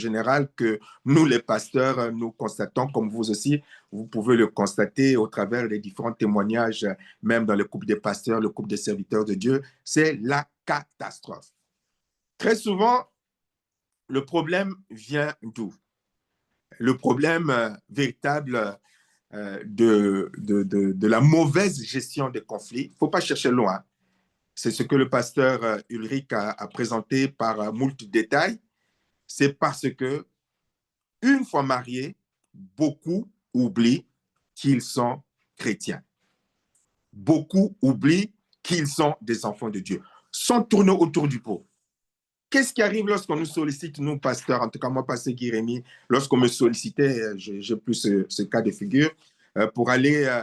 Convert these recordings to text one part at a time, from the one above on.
général que nous, les pasteurs, nous constatons, comme vous aussi, vous pouvez le constater au travers des différents témoignages, même dans le couple des pasteurs, le couple des serviteurs de Dieu, c'est la catastrophe. Très souvent, le problème vient d'où? Le problème véritable de la mauvaise gestion des conflits, il ne faut pas chercher loin. C'est ce que le pasteur Ulrich a présenté par moult détails. C'est parce que, une fois mariés, beaucoup oublient qu'ils sont chrétiens. Beaucoup oublient qu'ils sont des enfants de Dieu. Sont tournés autour du pot. Qu'est-ce qui arrive lorsqu'on nous sollicite, nous, pasteurs, en tout cas moi, pasteur Guy-Rémy, lorsqu'on me sollicitait, j'ai plus ce cas de figure, pour aller,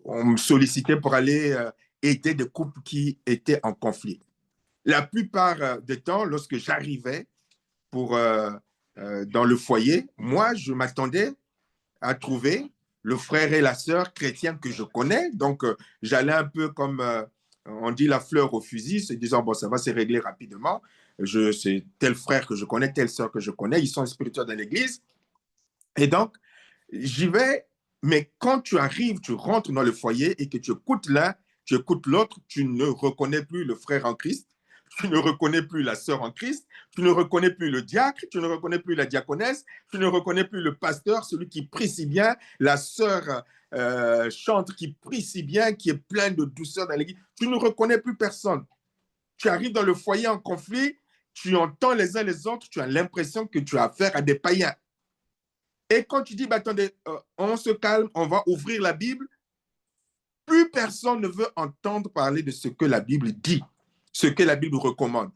on me sollicitait pour aller aider des couples qui étaient en conflit. La plupart des temps, lorsque j'arrivais dans le foyer, moi, je m'attendais à trouver le frère et la sœur chrétiens que je connais. Donc, j'allais un peu comme, on dit, la fleur au fusil, se disant, bon, ça va se régler rapidement. C'est tel frère que je connais, telle sœur que je connais, ils sont spirituels dans l'église. Et donc, j'y vais, mais quand tu arrives, tu rentres dans le foyer et que tu écoutes l'un, tu écoutes l'autre, tu ne reconnais plus le frère en Christ, tu ne reconnais plus la sœur en Christ, tu ne reconnais plus le diacre, tu ne reconnais plus la diaconesse, tu ne reconnais plus le pasteur, celui qui prie si bien, la sœur chante qui prie si bien, qui est plein de douceur dans l'église. Tu ne reconnais plus personne. Tu arrives dans le foyer en conflit, tu entends les uns les autres, tu as l'impression que tu as affaire à des païens. Et quand tu dis, bah, attendez, on se calme, on va ouvrir la Bible, plus personne ne veut entendre parler de ce que la Bible dit, ce que la Bible recommande.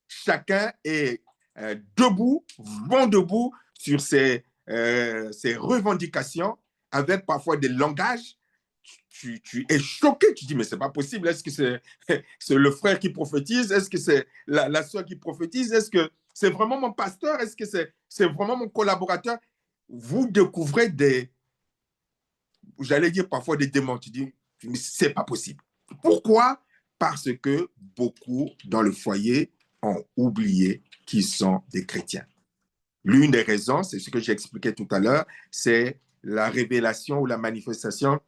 Chacun est debout, vont debout sur ses revendications, avec parfois des langages. Tu es choqué, tu dis, mais c'est pas possible. Est-ce que c'est le frère qui prophétise? Est-ce que c'est la sœur qui prophétise? Est-ce que c'est vraiment mon pasteur? Est-ce que c'est vraiment mon collaborateur? Vous découvrez j'allais dire parfois des démons. Tu dis, mais c'est pas possible. Pourquoi? Parce que beaucoup dans le foyer ont oublié qu'ils sont des chrétiens. L'une des raisons, c'est ce que j'expliquais tout à l'heure, c'est la révélation ou la manifestation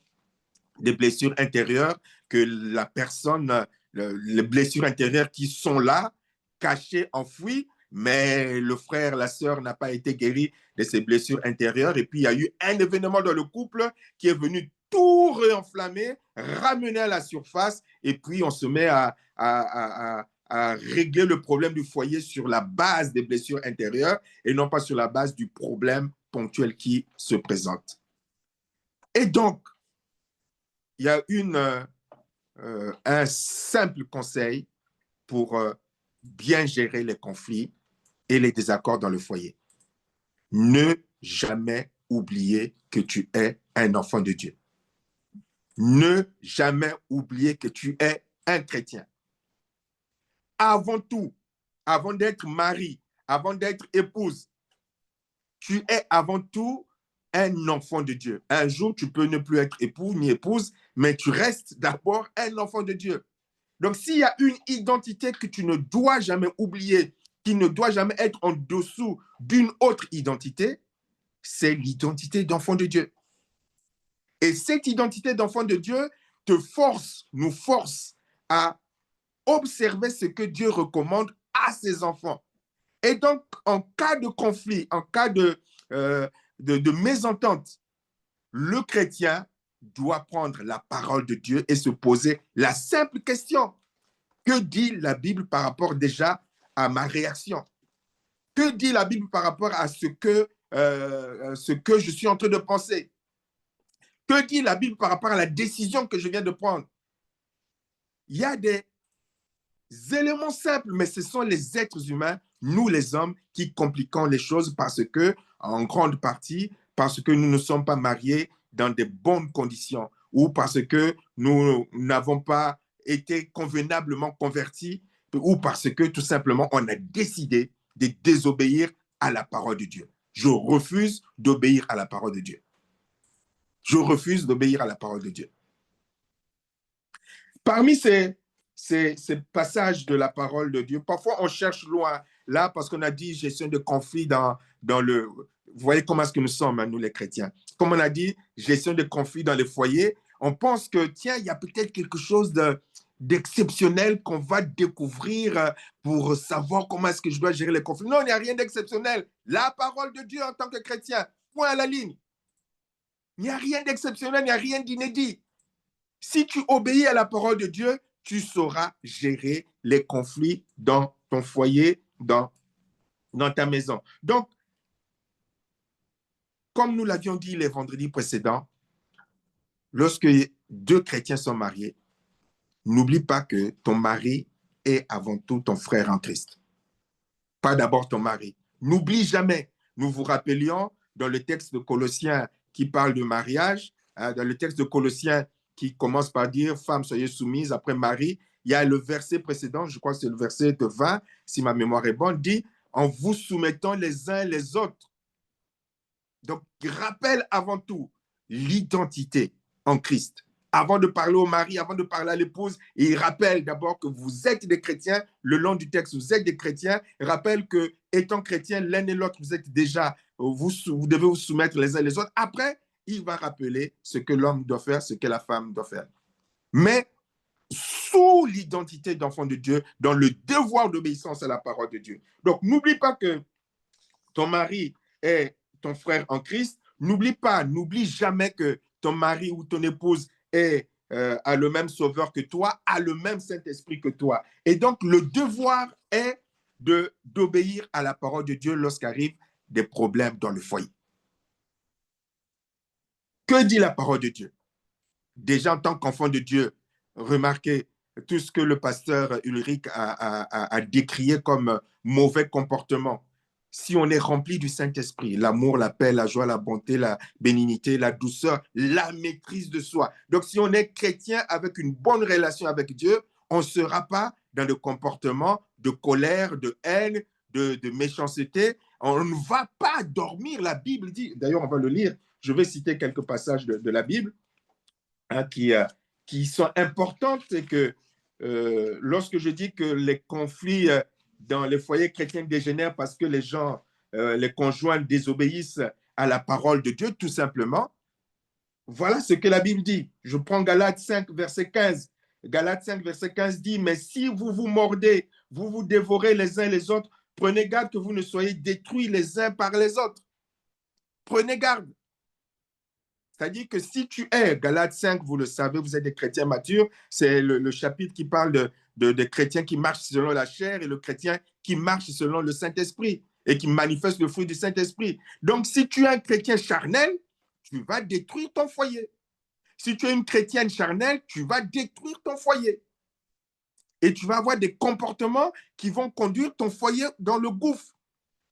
des blessures intérieures que la personne, les blessures intérieures qui sont là, cachées, enfouies, mais le frère, la sœur n'a pas été guéri de ces blessures intérieures. Et puis, il y a eu un événement dans le couple qui est venu tout réenflammer, ramener à la surface, et puis on se met à régler le problème du foyer sur la base des blessures intérieures et non pas sur la base du problème ponctuel qui se présente. Et donc, il y a un simple conseil pour bien gérer les conflits et les désaccords dans le foyer. Ne jamais oublier que tu es un enfant de Dieu. Ne jamais oublier que tu es un chrétien. Avant tout, avant d'être mari, avant d'être épouse, tu es avant tout un enfant de Dieu. Un jour, tu peux ne plus être époux ni épouse, mais tu restes d'abord un enfant de Dieu. Donc, s'il y a une identité que tu ne dois jamais oublier, qui ne doit jamais être en dessous d'une autre identité, c'est l'identité d'enfant de Dieu. Et cette identité d'enfant de Dieu nous force à observer ce que Dieu recommande à ses enfants. Et donc, en cas de conflit, en cas de mésentente, le chrétien doit prendre la parole de Dieu et se poser la simple question. Que dit la Bible par rapport déjà à ma réaction? Que dit la Bible par rapport à ce que je suis en train de penser? Que dit la Bible par rapport à la décision que je viens de prendre? Il y a des éléments simples, mais ce sont les êtres humains, nous les hommes, qui compliquons les choses parce que, en grande partie, parce que nous ne sommes pas mariés dans de bonnes conditions ou parce que nous n'avons pas été convenablement convertis ou parce que tout simplement on a décidé de désobéir à la parole de Dieu. Je refuse d'obéir à la parole de Dieu. Je refuse d'obéir à la parole de Dieu. Parmi ces passages de la parole de Dieu, parfois on cherche loin. là, parce qu'on a dit gestion de conflits dans le... Vous voyez comment est-ce que nous sommes, nous les chrétiens. Comme on a dit, gestion de conflits dans les foyers, on pense que, tiens, il y a peut-être quelque chose d'exceptionnel qu'on va découvrir pour savoir comment est-ce que je dois gérer les conflits. Non, il n'y a rien d'exceptionnel. La parole de Dieu en tant que chrétien, point à la ligne. Il n'y a rien d'exceptionnel, il n'y a rien d'inédit. Si tu obéis à la parole de Dieu, tu sauras gérer les conflits dans ton foyer, dans ta maison. Donc, comme nous l'avions dit les vendredis précédents, lorsque deux chrétiens sont mariés, n'oublie pas que ton mari est avant tout ton frère en Christ. Pas d'abord ton mari. N'oublie jamais. Nous vous rappelions dans le texte de Colossiens qui parle de mariage, dans le texte de Colossiens qui commence par dire « Femmes, soyez soumises » après Marie. Il y a le verset précédent, je crois que c'est le verset de 20, si ma mémoire est bonne, dit « En vous soumettant les uns les autres ». Donc, rappelle avant tout l'identité en Christ. Avant de parler au mari, avant de parler à l'épouse, il rappelle d'abord que vous êtes des chrétiens, le long du texte, vous êtes des chrétiens. Il rappelle que, étant chrétiens, l'un et l'autre, vous êtes déjà, vous devez vous soumettre les uns les autres. Après, il va rappeler ce que l'homme doit faire, ce que la femme doit faire. Mais sous l'identité d'enfant de Dieu, dans le devoir d'obéissance à la parole de Dieu. Donc, n'oublie pas que ton mari est ton frère en Christ. N'oublie jamais que ton mari ou ton épouse a le même sauveur que toi, a le même Saint-Esprit que toi. Et donc, le devoir est d'obéir à la parole de Dieu lorsqu'arrivent des problèmes dans le foyer. Que dit la parole de Dieu? Déjà, en tant qu'enfant de Dieu, remarquez tout ce que le pasteur Ulrich a décrié comme mauvais comportement. Si on est rempli du Saint-Esprit, l'amour, la paix, la joie, la bonté, la bénignité, la douceur, la maîtrise de soi. Donc, si on est chrétien avec une bonne relation avec Dieu, on ne sera pas dans le comportement de colère, de haine, de méchanceté. On ne va pas dormir. La Bible dit, d'ailleurs, on va le lire, je vais citer quelques passages de la Bible hein, qui sont importantes et que lorsque je dis que les conflits dans les foyers chrétiens dégénèrent parce que les gens, les conjoints désobéissent à la parole de Dieu, tout simplement, voilà ce que la Bible dit. Je prends Galates 5, verset 15. Galates 5, verset 15 dit, « Mais si vous vous mordez, vous vous dévorez les uns les autres, prenez garde que vous ne soyez détruits les uns par les autres. » Prenez garde. C'est-à-dire que si tu es, Galates 5, vous le savez, vous êtes des chrétiens matures, c'est le chapitre qui parle de chrétiens qui marchent selon la chair et le chrétien qui marche selon le Saint-Esprit et qui manifeste le fruit du Saint-Esprit. Donc, si tu es un chrétien charnel, tu vas détruire ton foyer. Si tu es une chrétienne charnelle, tu vas détruire ton foyer. Et tu vas avoir des comportements qui vont conduire ton foyer dans le gouffre.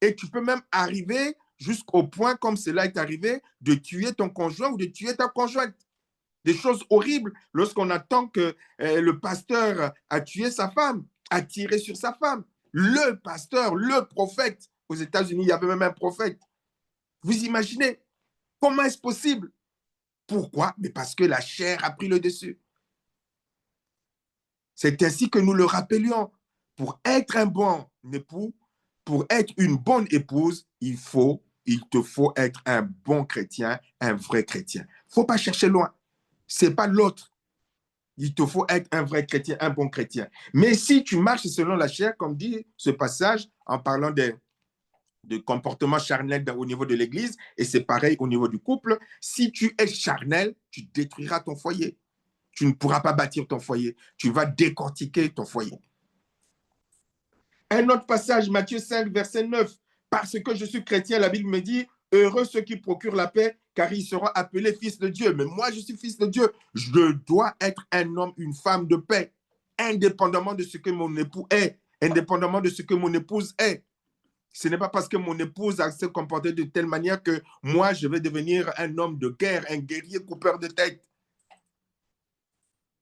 Et tu peux même arriver jusqu'au point, comme cela est arrivé, de tuer ton conjoint ou de tuer ta conjointe. Des choses horribles lorsqu'on attend que le pasteur a tué sa femme, a tiré sur sa femme. Le pasteur, le prophète, aux États-Unis, il y avait même un prophète. Vous imaginez? Comment est-ce possible? Pourquoi? Mais parce que la chair a pris le dessus. C'est ainsi que nous le rappelions. Pour être un bon époux, pour être une bonne épouse, il te faut être un bon chrétien, un vrai chrétien. Il ne faut pas chercher loin. Ce n'est pas l'autre. Il te faut être un vrai chrétien, un bon chrétien. Mais si tu marches selon la chair, comme dit ce passage, en parlant de comportement charnel au niveau de l'Église, et c'est pareil au niveau du couple, si tu es charnel, tu détruiras ton foyer. Tu ne pourras pas bâtir ton foyer. Tu vas décortiquer ton foyer. Un autre passage, Matthieu 5, verset 9. Parce que je suis chrétien, la Bible me dit, heureux ceux qui procurent la paix, car ils seront appelés fils de Dieu. Mais moi, je suis fils de Dieu. Je dois être un homme, une femme de paix, indépendamment de ce que mon époux est, indépendamment de ce que mon épouse est. Ce n'est pas parce que mon épouse a se comporté de telle manière que moi, je vais devenir un homme de guerre, un guerrier coupeur de tête.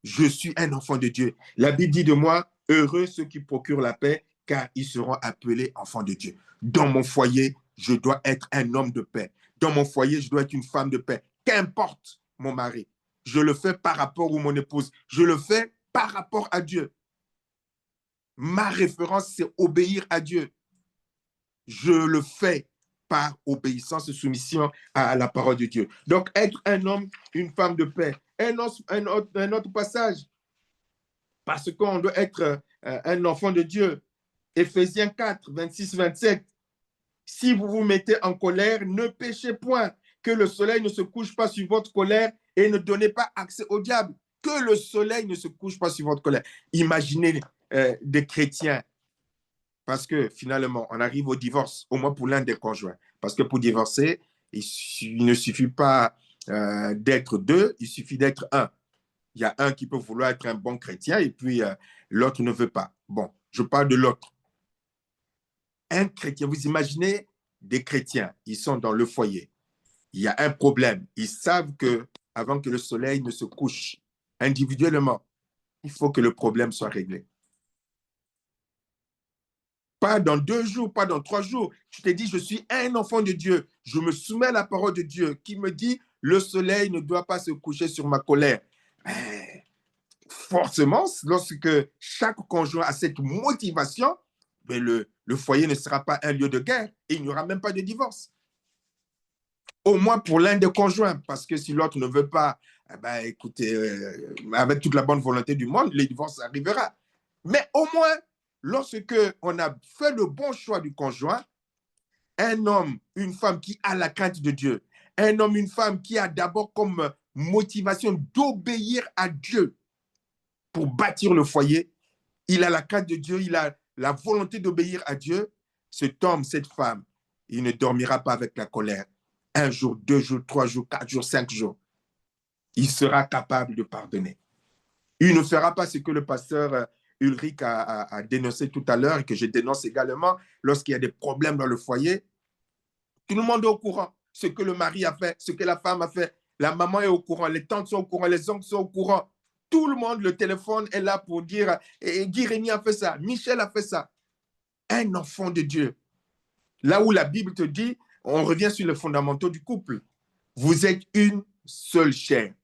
Je suis un enfant de Dieu. La Bible dit de moi, heureux ceux qui procurent la paix, car ils seront appelés enfants de Dieu. Dans mon foyer, je dois être un homme de paix. Dans mon foyer, je dois être une femme de paix. Qu'importe mon mari. Je le fais par rapport à mon épouse. Je le fais par rapport à Dieu. Ma référence, c'est obéir à Dieu. je le fais par obéissance et soumission à la parole de Dieu. Donc, être un homme, une femme de paix. Un autre passage, parce qu'on doit être un enfant de Dieu. Éphésiens 4, 26, 27. Si vous vous mettez en colère, ne péchez point, que le soleil ne se couche pas sur votre colère et ne donnez pas accès au diable. Que le soleil ne se couche pas sur votre colère. Imaginez des chrétiens, parce que finalement, on arrive au divorce, au moins pour l'un des conjoints. Parce que pour divorcer, il ne suffit pas d'être deux, il suffit d'être un. Il y a un qui peut vouloir être un bon chrétien et puis l'autre ne veut pas. Bon, je parle de l'autre. Un chrétien, vous imaginez des chrétiens, ils sont dans le foyer. Il y a un problème. Ils savent que avant que le soleil ne se couche individuellement, il faut que le problème soit réglé. Pas dans 2 jours, pas dans 3 jours. Tu t'es dit, je suis un enfant de Dieu. Je me soumets à la parole de Dieu qui me dit, le soleil ne doit pas se coucher sur ma colère. Mais forcément, lorsque chaque conjoint a cette motivation, mais le foyer ne sera pas un lieu de guerre et il n'y aura même pas de divorce. Au moins pour l'un des conjoints, parce que si l'autre ne veut pas, eh ben, écoutez, avec toute la bonne volonté du monde, le divorce arrivera. Mais au moins, lorsque on a fait le bon choix du conjoint, un homme, une femme qui a la crainte de Dieu, un homme, une femme qui a d'abord comme motivation d'obéir à Dieu pour bâtir le foyer, il a la crainte de Dieu, il a la volonté d'obéir à Dieu, cet homme, cette femme, il ne dormira pas avec la colère. 1 jour, 2 jours, 3 jours, 4 jours, 5 jours. Il sera capable de pardonner. Il ne fera pas ce que le pasteur Ulrich a dénoncé tout à l'heure et que je dénonce également lorsqu'il y a des problèmes dans le foyer. Tout le monde est au courant. Ce que le mari a fait, ce que la femme a fait. La maman est au courant, les tantes sont au courant, les oncles sont au courant. Tout le monde, le téléphone est là pour dire Guy Rémy a fait ça, Michel a fait ça. Un enfant de Dieu. Là où la Bible te dit, on revient sur les fondamentaux du couple. Vous êtes une seule chair.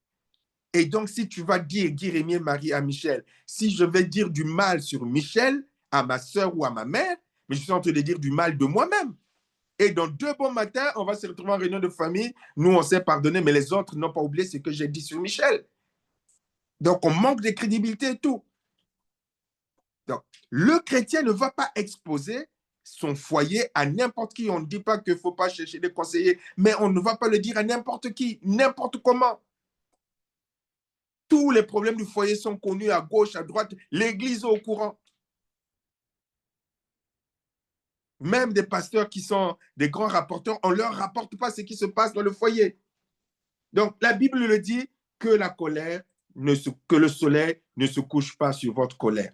Et donc, si tu vas dire Guy Rémy, Marie à Michel, si je vais dire du mal sur Michel, à ma soeur ou à ma mère, mais je suis en train de dire du mal de moi-même. Et dans 2 bons matins, on va se retrouver en réunion de famille. Nous, on s'est pardonné, mais les autres n'ont pas oublié ce que j'ai dit sur Michel. Donc, on manque de crédibilité et tout. Donc, le chrétien ne va pas exposer son foyer à n'importe qui. On ne dit pas qu'il ne faut pas chercher des conseillers, mais on ne va pas le dire à n'importe qui, n'importe comment. Tous les problèmes du foyer sont connus à gauche, à droite. L'Église est au courant. Même des pasteurs qui sont des grands rapporteurs, on ne leur rapporte pas ce qui se passe dans le foyer. Donc, la Bible le dit que la colère, que le soleil ne se couche pas sur votre colère.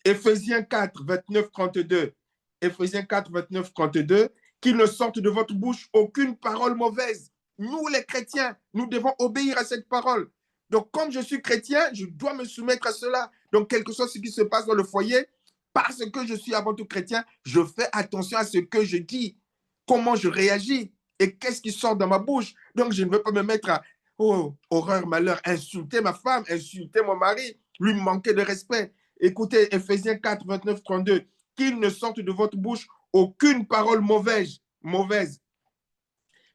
Éphésiens 4, 29, 32. Éphésiens 4, 29, 32. Qu'il ne sorte de votre bouche aucune parole mauvaise. Nous, les chrétiens, nous devons obéir à cette parole. Donc, comme je suis chrétien, je dois me soumettre à cela. Donc, quelque chose ce qui se passe dans le foyer, parce que je suis avant tout chrétien, je fais attention à ce que je dis, comment je réagis et qu'est-ce qui sort dans ma bouche. Donc, je ne veux pas me mettre à, oh, horreur, malheur, insulter ma femme, insulter mon mari, lui manquer de respect. Écoutez, Éphésiens 4, 29, 32. Qu'il ne sorte de votre bouche aucune parole mauvaise.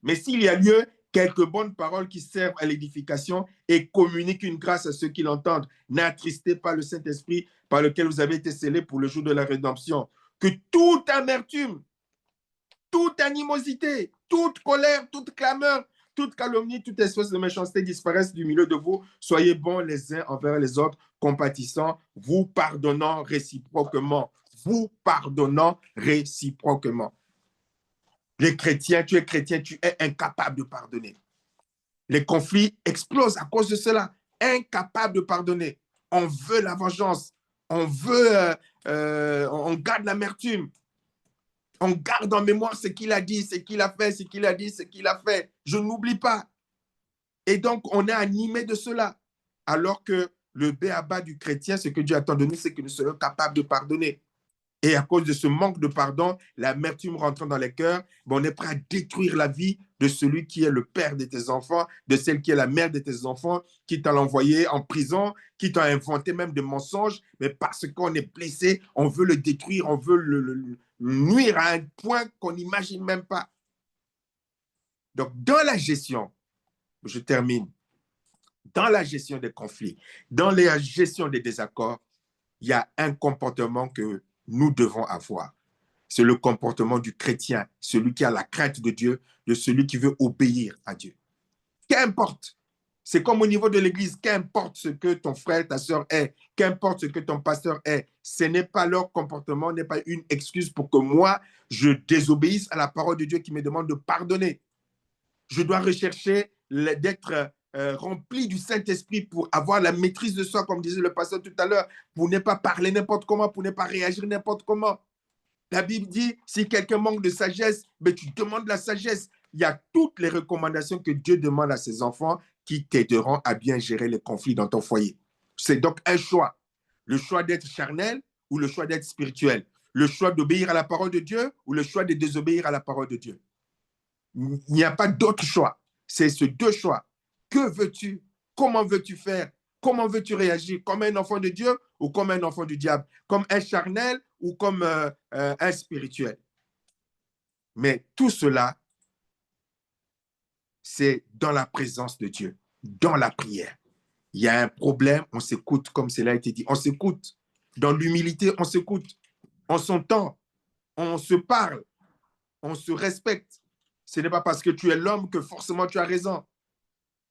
Mais s'il y a lieu, quelques bonnes paroles qui servent à l'édification et communiquent une grâce à ceux qui l'entendent. N'attristez pas le Saint-Esprit par lequel vous avez été scellés pour le jour de la rédemption. Que toute amertume, toute animosité, toute colère, toute clameur, toute calomnie, toute espèce de méchanceté disparaissent du milieu de vous. Soyez bons les uns envers les autres, compatissants, vous pardonnant réciproquement. Vous pardonnant réciproquement. Les chrétiens, tu es incapable de pardonner. Les conflits explosent à cause de cela. Incapable de pardonner. On veut la vengeance. On garde l'amertume. On garde en mémoire ce qu'il a dit, ce qu'il a fait, ce qu'il a dit, ce qu'il a fait. Je n'oublie pas. Et donc, on est animé de cela. Alors que le b.a.-ba du chrétien, ce que Dieu attend de nous, c'est que nous soyons capables de pardonner. Et à cause de ce manque de pardon, l'amertume rentrant dans les cœurs, on est prêt à détruire la vie de celui qui est le père de tes enfants, de celle qui est la mère de tes enfants, qui t'a envoyé en prison, qui t'a inventé même des mensonges, mais parce qu'on est blessé, on veut le détruire, on veut le nuire à un point qu'on n'imagine même pas. Donc, dans la gestion, je termine, dans la gestion des conflits, dans la gestion des désaccords, il y a un comportement que nous devons avoir. C'est le comportement du chrétien, celui qui a la crainte de Dieu, de celui qui veut obéir à Dieu. Qu'importe, c'est comme au niveau de l'Église, qu'importe ce que ton frère, ta soeur est, qu'importe ce que ton pasteur est, ce n'est pas leur comportement, n'est pas une excuse pour que moi, je désobéisse à la parole de Dieu qui me demande de pardonner. Je dois rechercher d'être rempli du Saint-Esprit pour avoir la maîtrise de soi, comme disait le pasteur tout à l'heure, pour ne pas parler n'importe comment, pour ne pas réagir n'importe comment. La Bible dit, si quelqu'un manque de sagesse, ben, tu demandes la sagesse. Il y a toutes les recommandations que Dieu demande à ses enfants qui t'aideront à bien gérer les conflits dans ton foyer. C'est donc un choix. Le choix d'être charnel ou le choix d'être spirituel. Le choix d'obéir à la parole de Dieu ou le choix de désobéir à la parole de Dieu. Il n'y a pas d'autre choix. C'est ces deux choix. Que veux-tu? Comment veux-tu faire? Comment veux-tu réagir? Comme un enfant de Dieu ou comme un enfant du diable? Comme un charnel ou comme un spirituel? Mais tout cela, c'est dans la présence de Dieu, dans la prière. Il y a un problème, on s'écoute, comme cela a été dit. On s'écoute. Dans l'humilité, on s'écoute. On s'entend. On se parle. On se respecte. Ce n'est pas parce que tu es l'homme que forcément tu as raison.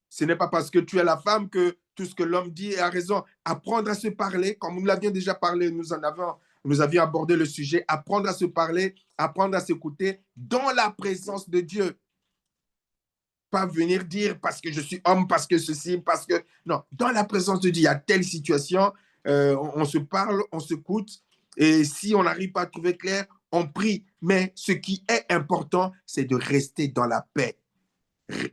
Ce n'est pas parce que tu es la femme que tout ce que l'homme dit a raison. Apprendre à se parler, comme nous l'avions déjà parlé, nous avions abordé le sujet, apprendre à se parler, apprendre à s'écouter dans la présence de Dieu. Pas venir dire parce que je suis homme, parce que ceci, parce que... Non, dans la présence de Dieu, il y a telle situation, on se parle, on s'écoute, et si on n'arrive pas à trouver clair, on prie. Mais ce qui est important, c'est de rester dans la paix.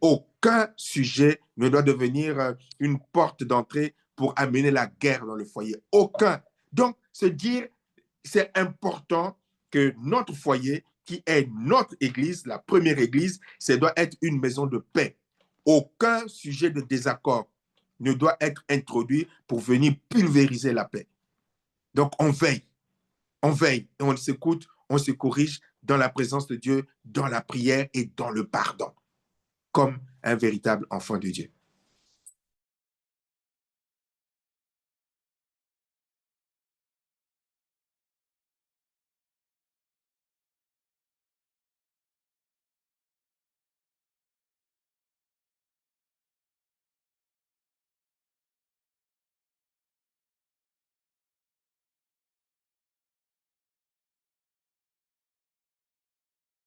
Aucun sujet ne doit devenir une porte d'entrée pour amener la guerre dans le foyer. Aucun. Donc, se dire, c'est important que notre foyer, qui est notre église, la première église, ça doit être une maison de paix. Aucun sujet de désaccord ne doit être introduit pour venir pulvériser la paix. Donc, on veille, et on s'écoute, on se corrige dans la présence de Dieu, dans la prière et dans le pardon, comme un véritable enfant de Dieu.